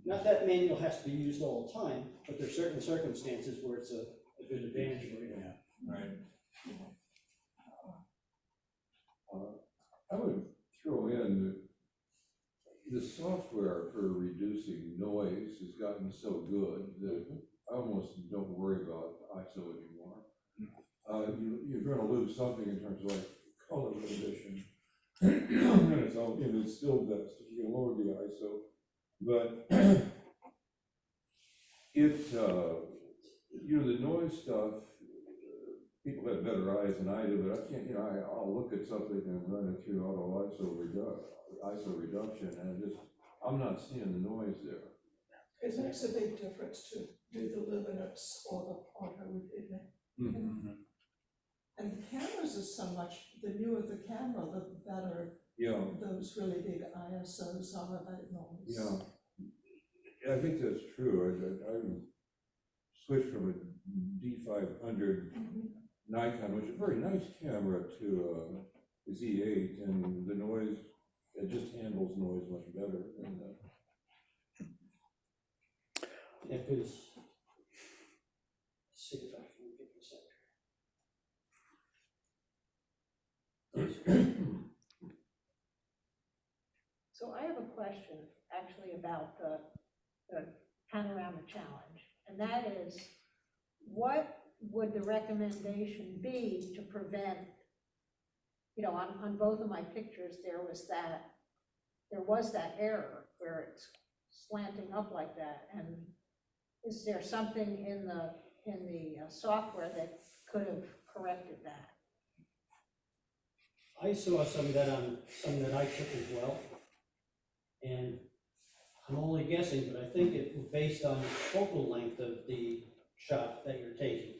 Not that manual has to be used all the time, but there's certain circumstances where it's a good advantage for you. Yeah, right. I would throw in the software for reducing noise has gotten so good that I almost don't worry about ISO anymore. You're going to lose something in terms of like color rendition, and it's still best if you can lower the ISO, but The noise stuff, people have better eyes than I do, but I can't, I'll look at something and run it through ISO reduction, and I'm not seeing the noise there. It makes a big difference to do the luminance or the auto, isn't it? Mm-hmm. And the cameras are so much, the newer the camera, the better Yeah, those really big ISOs are about noise. yeah, I think that's true. I switched from a D500 Nikon, which is a very nice camera, to a Z8, and the noise, it just handles noise much better than If it's, let's see if I can get this up. So I have a question actually about the panorama challenge, and that is, what would the recommendation be to prevent, on both of my pictures, there was that error where it's slanting up like that, and is there something in the software that could have corrected that? I saw some of that on some that I took as well. And I'm only guessing, but I think it was based on the focal length of the shot that you're taking.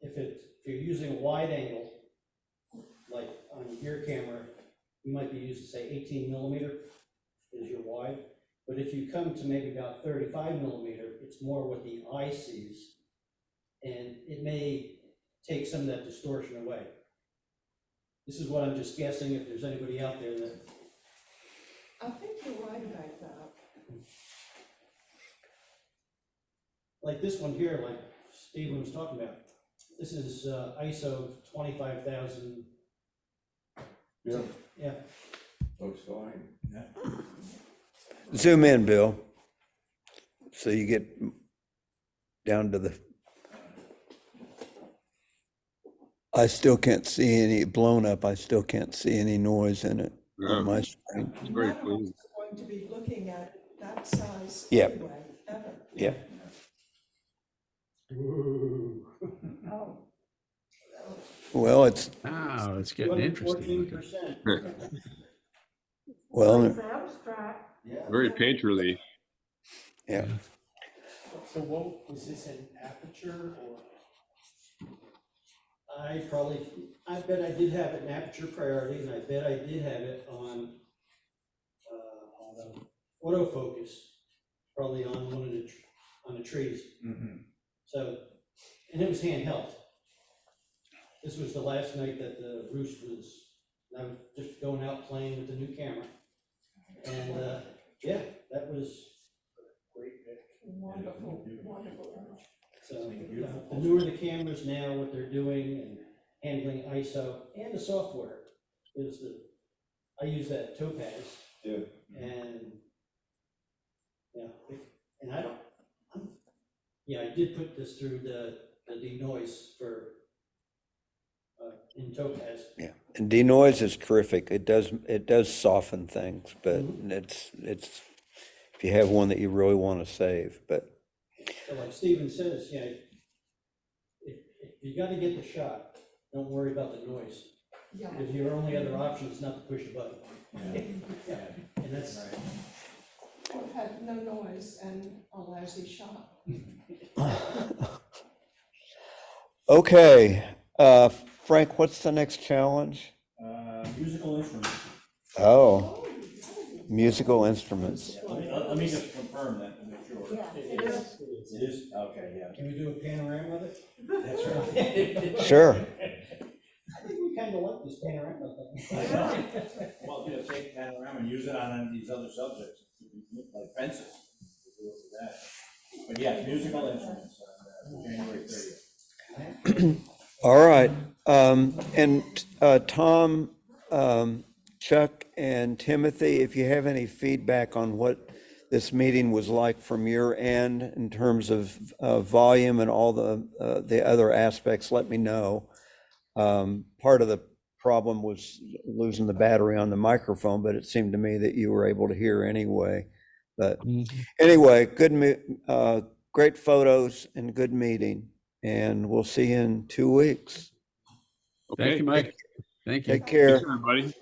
If you're using a wide angle, like on your camera, you might be used to say 18 millimeter is your wide. But if you come to maybe about 35 millimeter, it's more what the eye sees. And it may take some of that distortion away. This is what I'm just guessing, if there's anybody out there that. I think you're right about that. Like this one here, like Stephen was talking about, this is ISO 25,000. Yeah. Yeah. looks fine. Zoom in, Bill. So you get down to I still can't see any blown up. I still can't see any noise in it on my screen. It's very None of clean. us are going to be looking at it that size Yep. anyway, ever. Yep. Oh, Well, it's, Oh, it's getting interesting looking. 14%. well, It's abstract. Very painterly. yeah. So what, was this an aperture or? I bet I did have it in aperture priority, and I bet I did have it on autofocus, probably on one of the trees. So, and it was handheld. This was the last night that the roost I was just going out playing with the new camera. And, yeah, that was great pick. Wonderful, wonderful. So, the newer the cameras now, what they're doing and handling ISO and the software is I use that Topaz. Yeah. And, I did put this through the denoise for, in Topaz. Yeah, and denoise is terrific. It does soften things, but it's, if you have one that you really want to save, but. So like Stephen says, if you gotta get the shot, don't worry about the noise. Yeah. Because your only other option is not to push a button. Yeah, and that's. I've had no noise and a lousy shot. Okay, Frank, what's the next challenge? Musical instruments. Oh, musical instruments. Let me just confirm that to make sure. yeah, it is. It is, okay, yeah. Can we do a panorama of it? That's right. Sure. I think we kind of like this panorama thing. Well, take panorama and use it on these other subjects, like fences. We'll do it with that. But yeah, musical instruments on January 30th. All right, and Tom, Chuck, and Timothy, if you have any feedback on what this meeting was like from your end in terms of volume and all the other aspects, let me know. Part of the problem was losing the battery on the microphone, but it seemed to me that you were able to hear anyway. But Mhm. anyway, great photos and good meeting. And we'll see you in 2 weeks. Thank Okay, you, Mike. Thank you. Take care. thanks, everybody.